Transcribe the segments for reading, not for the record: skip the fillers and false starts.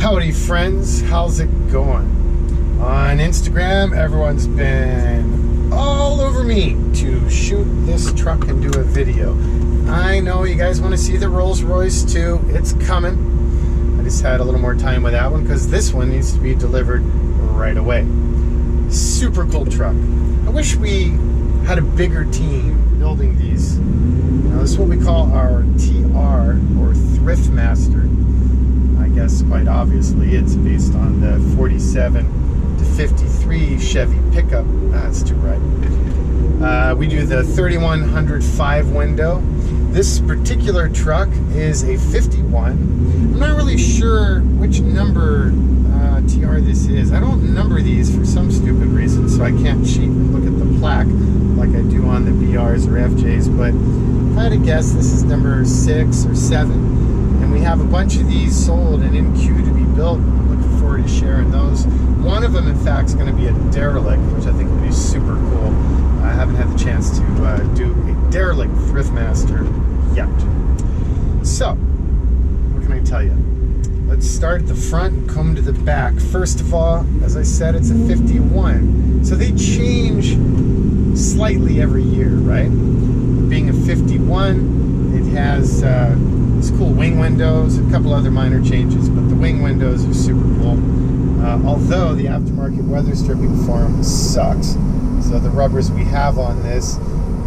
Howdy friends, how's it going? On Instagram, everyone's been all over me to shoot this truck and do a video. I know you guys want to see the Rolls Royce too. It's coming. I just had a little more time with that one because this one needs to be delivered right away. Super cool truck. I wish we had a bigger team building these. This is what we call our TR, or Thriftmaster. I guess quite obviously it's based on the 47 to 53 Chevy pickup. That's too right. We do the 3100 5-window. This particular truck is a 51. I'm not really sure which number TR this is. I don't number these for some stupid reason, so I can't cheat and look at the plaque like I do on the BRs or FJs, but if I had to guess, this is number 6 or 7. And we have a bunch of these sold and in queue to be built. I'm looking forward to sharing those. One of them, in fact, is going to be a derelict, which I think would be super cool. I haven't had the chance to do a derelict Thriftmaster yet. So, what can I tell you? Let's start at the front and come to the back. First of all, as I said, it's a 51. So they change slightly every year, right? Being a 51, it has these cool wing windows, a couple other minor changes, but the wing windows are super cool. Although the aftermarket weather stripping form sucks. So the rubbers we have on this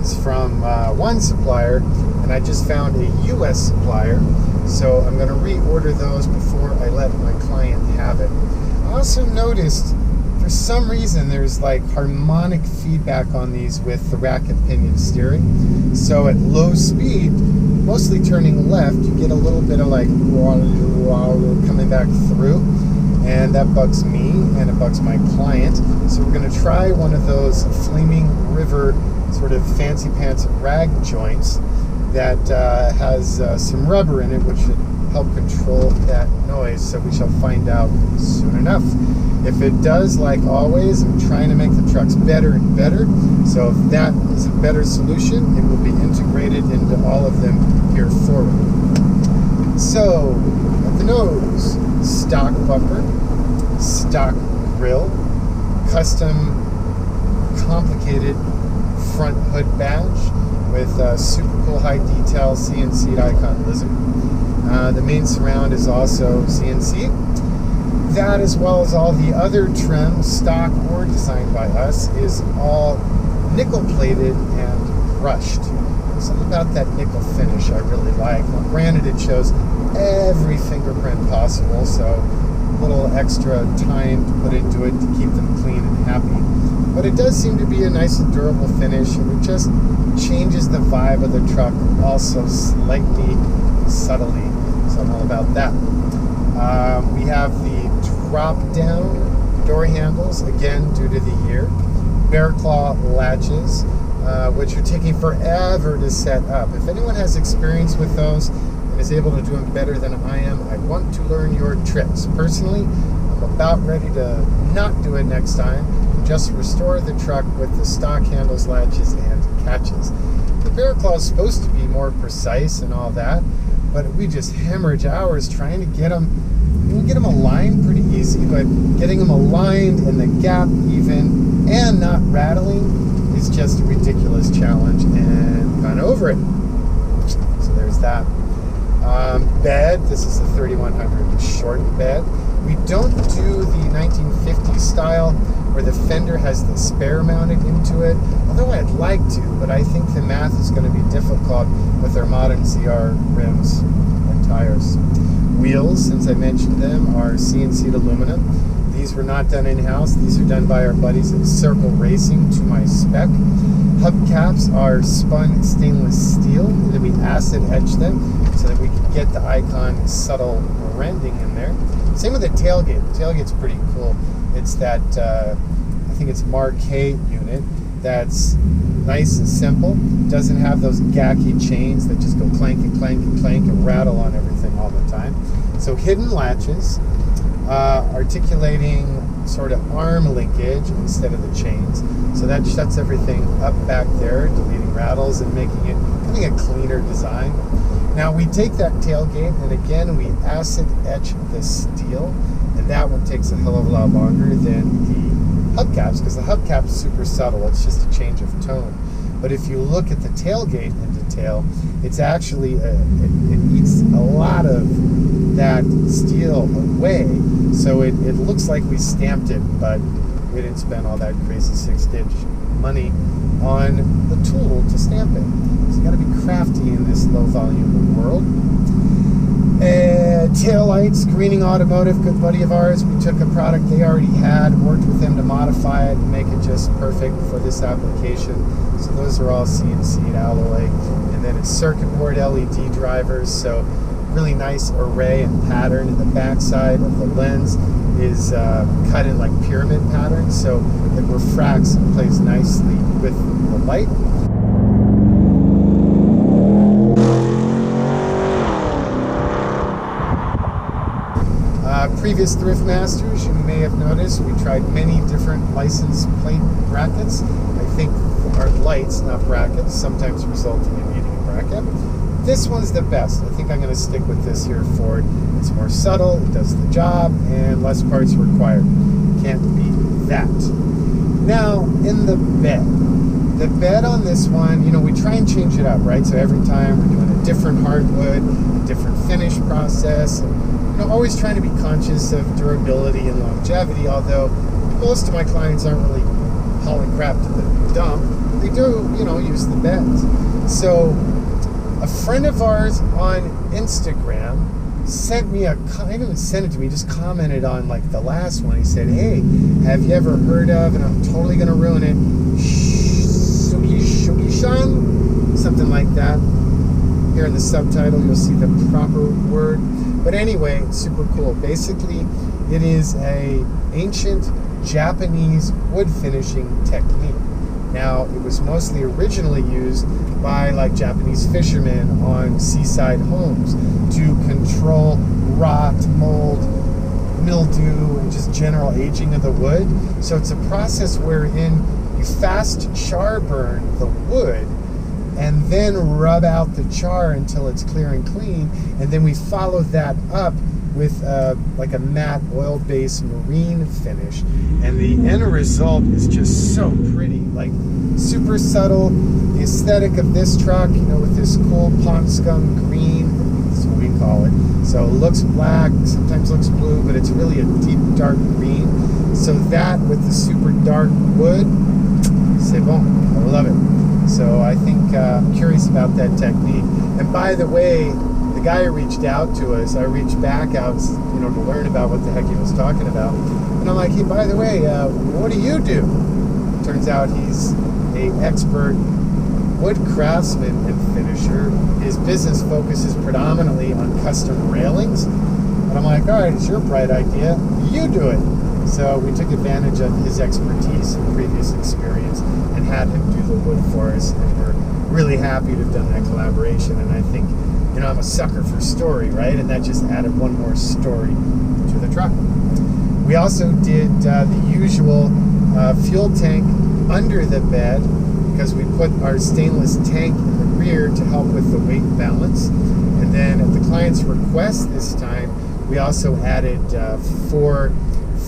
is from one supplier, and I just found a US supplier. So I'm going to reorder those before I let my client have it. I also noticed for some reason there's like harmonic feedback on these with the rack and pinion steering. So at low speed, mostly turning left, you get a little bit of like coming back through, and that bugs me and it bugs my client. So we're going to try one of those Flaming River sort of fancy pants rag joints that has some rubber in it, which should help control that noise. So we shall find out soon enough. If it does, like always, I'm trying to make the trucks better and better. So if that is a better solution, it will be integrated into all of them here forward. So, at the nose, stock bumper, stock grille, custom complicated front hood badge with super cool high detail CNC'd ICON Lism. The main surround is also CNC. That, as well as all the other trim, stock or designed by us, is all nickel plated and brushed. Something about that nickel finish I really like. Well, granted, it shows every fingerprint possible, so a little extra time to put into it to keep them clean and happy. But it does seem to be a nice and durable finish, and it just changes the vibe of the truck also slightly, subtly. So I'm all about that. We have the drop-down door handles, again due to the year. Bear claw latches, which are taking forever to set up. If anyone has experience with those and is able to do them better than I am, I want to learn your tricks. Personally, I'm about ready to not do it next time. Just restore the truck with the stock handles, latches, and catches. The bear claw is supposed to be more precise and all that, but we just hemorrhage hours trying to get them. You can get them aligned pretty easy, but getting them aligned and the gap even and not rattling is just a ridiculous challenge, and gone over it. So there's that. Bed, this is the 3100 short bed. We don't do the 1950s style where the fender has the spare mounted into it, although I'd like to, but I think the math is going to be difficult with our modern ZR rims and tires. Wheels, since I mentioned them, are CNC'd aluminum. These were not done in-house. These are done by our buddies at Circle Racing to my spec. Hubcaps are spun stainless steel, and then we acid etch them so that we can get the ICON subtle branding in there. Same with the tailgate. The tailgate's pretty cool. It's that, I think it's Marquet unit that's nice and simple. Doesn't have those gacky chains that just go clank and clank and clank and rattle on everything all the time. So hidden latches, articulating sort of arm linkage instead of the chains. So that shuts everything up back there, deleting rattles and making it, having a cleaner design. Now we take that tailgate and again we acid etch the steel, and that one takes a hell of a lot longer than the hubcaps because the hubcap's super subtle. It's just a change of tone. But if you look at the tailgate in detail, it's actually it eats a lot of that steel away. So it looks like we stamped it, but we didn't spend all that crazy 6-stitch money on the tool to stamp it. So you got to be crafty in this low volume world. Tail lights, Greening Automotive, good buddy of ours. We took a product they already had, worked with them to modify it and make it just perfect for this application. So those are all CNC alloy. And then it's circuit board LED drivers. So really nice array and pattern. In the backside of the lens is cut in like pyramid patterns. So it refracts and plays nicely with the light. Previous Thriftmasters, you may have noticed, we tried many different license plate brackets. I think our lights, not brackets, sometimes resulting in needing a bracket. This one's the best. I think I'm going to stick with this here Ford. It's more subtle, it does the job, and less parts required. Can't beat that. Now, in the bed on this one, you know, we try and change it up, right? So every time we're doing a different hardwood, a different finish process, and you know, always trying to be conscious of durability and longevity, although most of my clients aren't really hauling crap to the dump. They do, you know, use the beds. So a friend of ours on Instagram sent me I didn't even send it to me, just commented on like the last one. He said, hey, have you ever heard of, and I'm totally going to ruin it, Shugishan? Something like that. Here in the subtitle, you'll see the proper word. But anyway, it's super cool. Basically, it is a ancient Japanese wood finishing technique. Now, it was mostly originally used by like Japanese fishermen on seaside homes to control rot, mold, mildew, and just general aging of the wood. So it's a process wherein you fast char burn the wood and then rub out the char until it's clear and clean, and then we follow that up with like a matte oil-based marine finish, and the end result is just so pretty, like super subtle. The aesthetic of this truck, you know, with this cool pond scum green, that's what we call it. So it looks black, sometimes looks blue, but it's really a deep dark green. So that with the super dark wood, c'est bon, I love it. So I think I'm curious about that technique. And by the way, the guy who reached out to us, I reached back out, you know, to learn about what the heck he was talking about. And I'm like, hey, by the way, what do you do? Turns out he's an expert wood craftsman and finisher. His business focuses predominantly on custom railings. And I'm like, all right, it's your bright idea. You do it. So we took advantage of his expertise and previous experience and had him do the wood for us, and we're really happy to have done that collaboration. And I think, you know, I'm a sucker for story, right? And that just added one more story to the truck. We also did the usual fuel tank under the bed because we put our stainless tank in the rear to help with the weight balance. And then at the client's request this time, we also added 4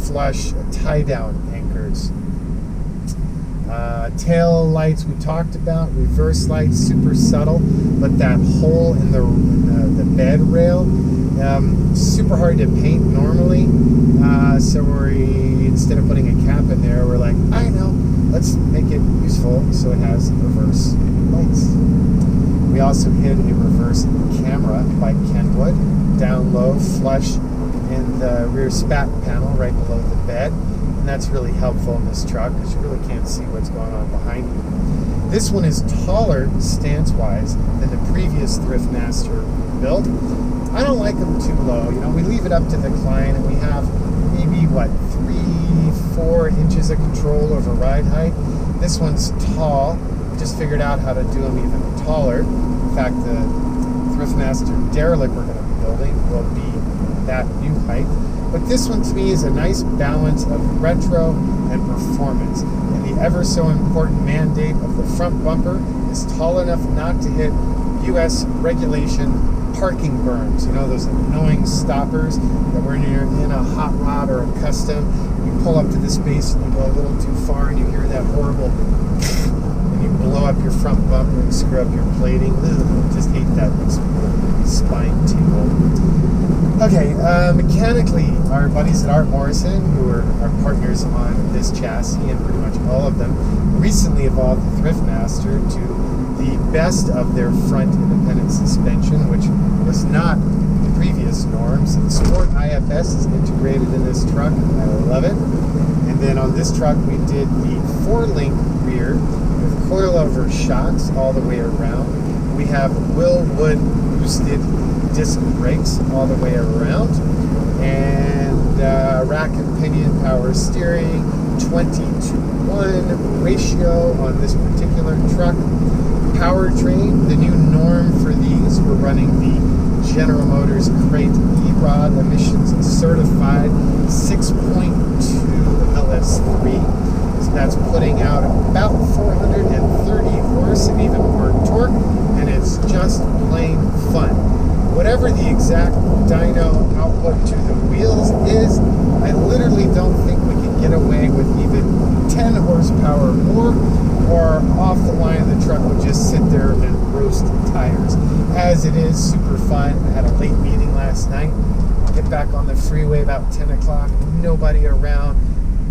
flush tie-down anchors. Tail lights we talked about, reverse lights, super subtle, but that hole in the bed rail, super hard to paint normally. So instead of putting a cap in there, we're like, I know, let's make it useful so it has reverse lights. We also hid a reverse camera by Kenwood, down low, flush in the rear spat panel right below the bed, and that's really helpful in this truck because you really can't see what's going on behind you. This one is taller stance-wise than the previous Thriftmaster build. I don't like them too low. You know, we leave it up to the client, and we have maybe 3-4 inches of control over ride height. This one's tall. We just figured out how to do them even taller. In fact, the Thriftmaster Derelict we're going to be building will be that new height. But this one to me is a nice balance of retro and performance. And the ever so important mandate of the front bumper is tall enough not to hit U.S. regulation parking berms. You know, those annoying stoppers that when you're in a hot rod or a custom, you pull up to the space and you go a little too far and you hear that horrible and you blow up your front bumper and screw up your plating. Ugh, just hate that spine tingle. Okay, mechanically, our buddies at Art Morrison, who are our partners on this chassis and pretty much all of them, recently evolved the Thriftmaster to the best of their front independent suspension, which was not the previous norms. Sport IFS is integrated in this truck. I love it. And then on this truck, we did the 4-link rear with coilover shocks all the way around. We have Willwood boosted disc brakes all the way around, and rack and pinion power steering, 20-to-1 ratio on this particular truck. Powertrain, the new norm for these, we're running the General Motors Crate E-Rod emissions certified 6.2 LS3. So that's putting out about 430 horse and even more torque, and it's just plain fun. Whatever the exact dyno output to the wheels is, I literally don't think we can get away with even 10 horsepower more, or off the line of the truck would just sit there and roast tires. As it is, super fun. I had a late meeting last night. Get back on the freeway about 10 o'clock, nobody around,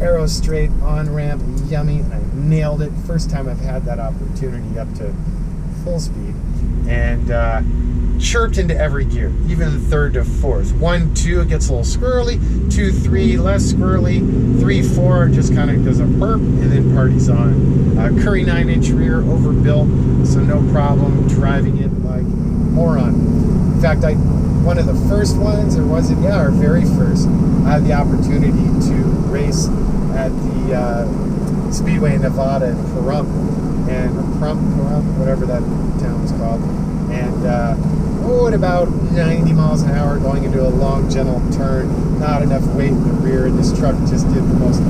arrow straight, on-ramp, yummy, and I nailed it. First time I've had that opportunity up to full speed. And chirped into every gear, even third to fourth. 1, 2, it gets a little squirrely. 2, 3, less squirrely. 3, 4, just kind of does a burp, and then party's on. Curry 9-inch rear, overbuilt, so no problem driving it like a moron. In fact, one of the first ones, or was it? Yeah, our very first, I had the opportunity to race at the Speedway in Nevada in Pahrump, whatever that town's called, and at about 90 miles an hour going into a long, gentle turn, not enough weight in the rear, and this truck just did the most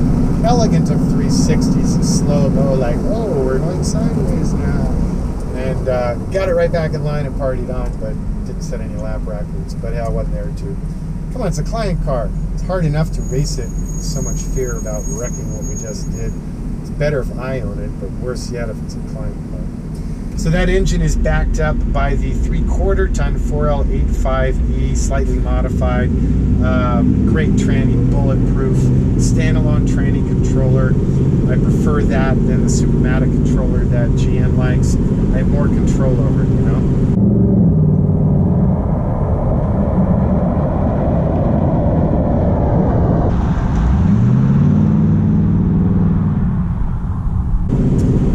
elegant of 360s, a slow-mo, like, oh, we're going sideways now, and got it right back in line and partied on, but didn't set any lap records, but hell, I wasn't there too. Come on, it's a client car. It's hard enough to race it with so much fear about wrecking what we just did. It's better if I own it, but worse yet if it's a client car. So that engine is backed up by the 3/4-ton 4L85E, slightly modified, great tranny, bulletproof, standalone tranny controller. I prefer that than the Supermatic controller that GM likes. I have more control over it, you know?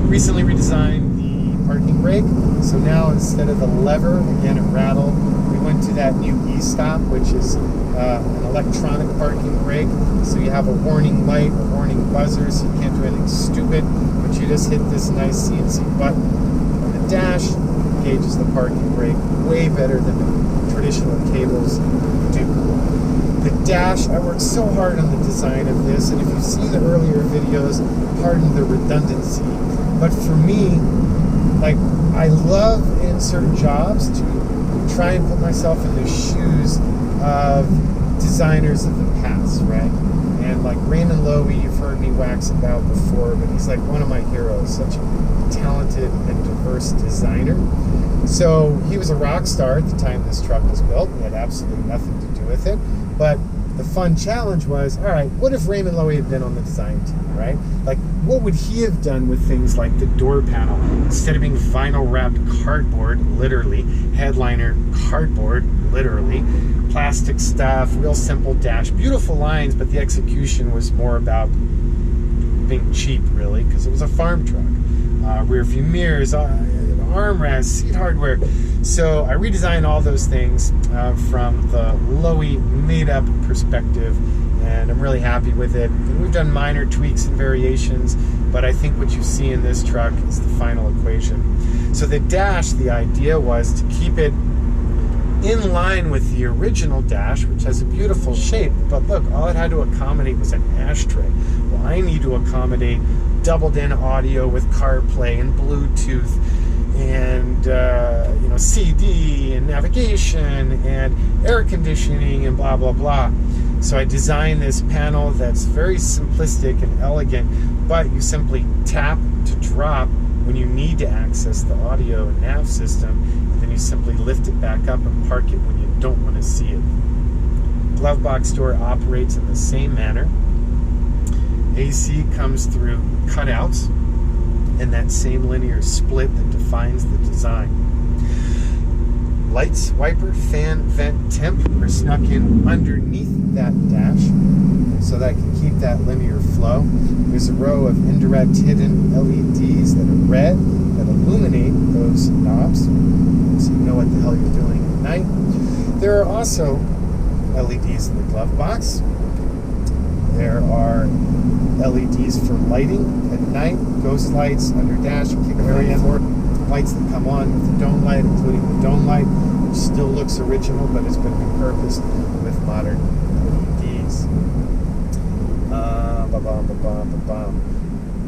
Recently redesigned parking brake, so now instead of the lever, again it rattled, we went to that new e-stop, which is an electronic parking brake, so you have a warning light, a warning buzzer, so you can't do anything stupid, but you just hit this nice CNC button on the dash, engages the parking brake way better than the traditional cables do. The dash, I worked so hard on the design of this, and if you've seen the earlier videos, pardon the redundancy, but for me, like, I love in certain jobs to try and put myself in the shoes of designers of the past, right? And like Raymond Loewy, you've heard me wax about before, but he's like one of my heroes, such a talented and diverse designer. So he was a rock star at the time this truck was built. We had absolutely nothing to do with it. But the fun challenge was, all right, what if Raymond Loewy had been on the design team, right? Like, what would he have done with things like the door panel? Instead of being vinyl wrapped cardboard, literally, headliner cardboard, literally, plastic stuff, real simple dash, beautiful lines, but the execution was more about being cheap, really, because it was a farm truck. Rear view mirrors, armrests, seat hardware. So I redesigned all those things from the Loewy made-up perspective, and I'm really happy with it. And we've done minor tweaks and variations, but I think what you see in this truck is the final equation. So the dash, the idea was to keep it in line with the original dash, which has a beautiful shape, but look, all it had to accommodate was an ashtray. Well, I need to accommodate doubled in audio with CarPlay and Bluetooth, and CD and navigation and air conditioning and blah blah blah. So I designed this panel that's very simplistic and elegant, but you simply tap to drop when you need to access the audio and nav system, and then you simply lift it back up and park it when you don't want to see it. Glove box door operates in the same manner. AC comes through cutouts and that same linear split that defines the design. Lights, wiper, fan, vent, temp are snuck in underneath that dash so that I can keep that linear flow. There's a row of indirect hidden LEDs that are red that illuminate those knobs so you know what the hell you're doing at night. There are also LEDs in the glove box. There are LEDs for lighting at night, ghost lights, under dash, kick area, or lights that come on with the dome light, including the dome light, which still looks original but has been repurposed with modern LEDs.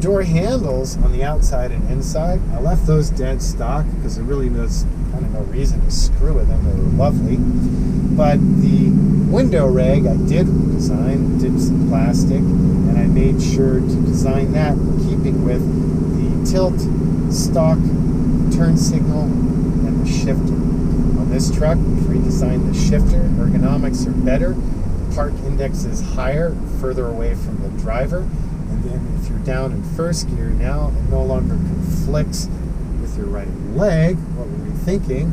Door handles on the outside and inside, I left those dead stock because there really was kind of no reason to screw with them. They were lovely. But the window rag I did redesign, did some plastic, and I made sure to design that in keeping with the tilt, stock, turn signal, and the shifter. On this truck, we've redesigned the shifter. Ergonomics are better. Park index is higher, further away from the driver. And then if you're down in first gear now, it no longer conflicts with your right leg. What were we thinking?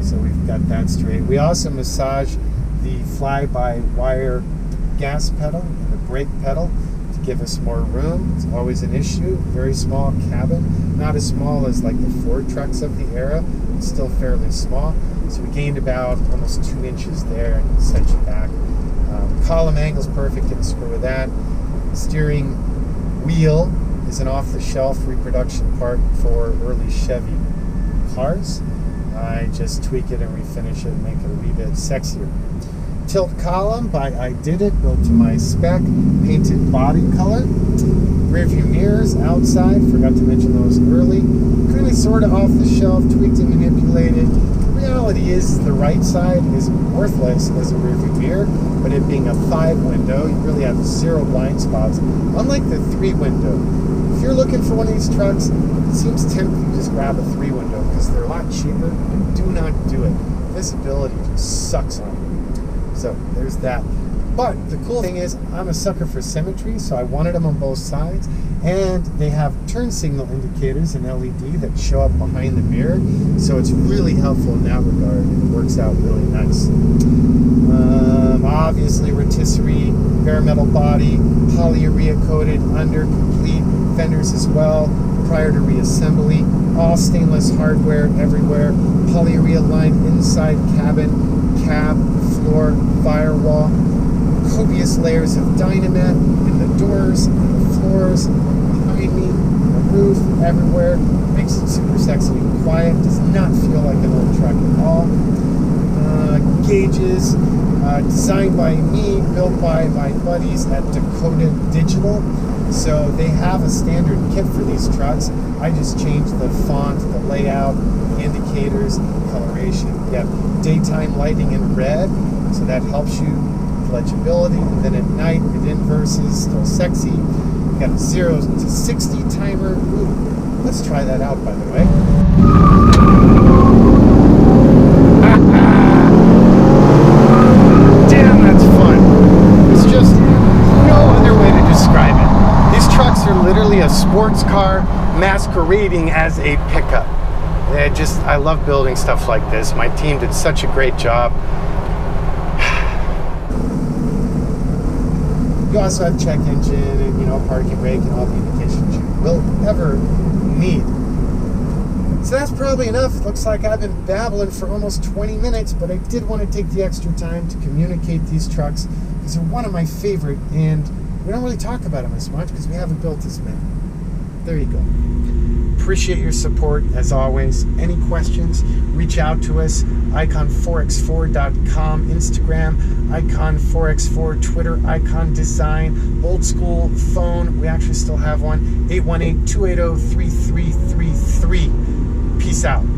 So we've got that straight. We also massage the fly-by-wire gas pedal and the brake pedal to give us more room. It's always an issue. Very small cabin. Not as small as like the Ford trucks of the era. It's still fairly small. So we gained about almost 2 inches there and set you back. Column angle's perfect. Didn't screw with that. Steering wheel is an off-the-shelf reproduction part for early Chevy cars. I just tweak it and refinish it and make it a wee bit sexier. Tilt column by I Did It, built to my spec, painted body color. Rear view mirrors outside, forgot to mention those early. Kind of sort of off the shelf, tweaked and manipulated. The reality is the right side is worthless as a rear view mirror, but it being a 5 window, you really have 0 blind spots, unlike the 3 window. If you're looking for one of these trucks, it seems tempting to just grab a 3 window because they're a lot cheaper, but do not do it. Visibility just sucks on you. So there's that. But the cool thing is I'm a sucker for symmetry, so I wanted them on both sides. And they have turn signal indicators and LED that show up behind the mirror. So it's really helpful in that regard, and it works out really nice. Obviously rotisserie, bare metal body, polyurea coated under, complete fenders as well prior to reassembly. All stainless hardware everywhere. Polyurea lined inside cabin, cab, floor, firewall. Copious layers of Dynamet in the doors, in the floors, behind me, the roof, everywhere. Makes it super sexy and quiet. Does not feel like an old truck at all. Gauges, designed by me, built by my buddies at Dakota Digital. So they have a standard kit for these trucks. I just changed the font, the layout, the indicators, the coloration. You have daytime lighting in red, so that helps you with legibility. And then at night, it inverses, still sexy. You got a 0 to 60 timer. Ooh, let's try that out, by the way. Damn, that's fun. It's just no other way to describe it. These trucks are literally a sports car masquerading as a pickup. I love building stuff like this. My team did such a great job. You also have check engine and, parking brake and all the indications you will ever need. So that's probably enough. Looks like I've been babbling for almost 20 minutes, but I did want to take the extra time to communicate these trucks because they're one of my favorite, and we don't really talk about them as much because we haven't built as many. There you go. Appreciate your support as always. Any questions, reach out to us. ICON4x4.com, Instagram, ICON4x4, Twitter, ICON Design, old school phone. We actually still have one, 818-280-3333. Peace out.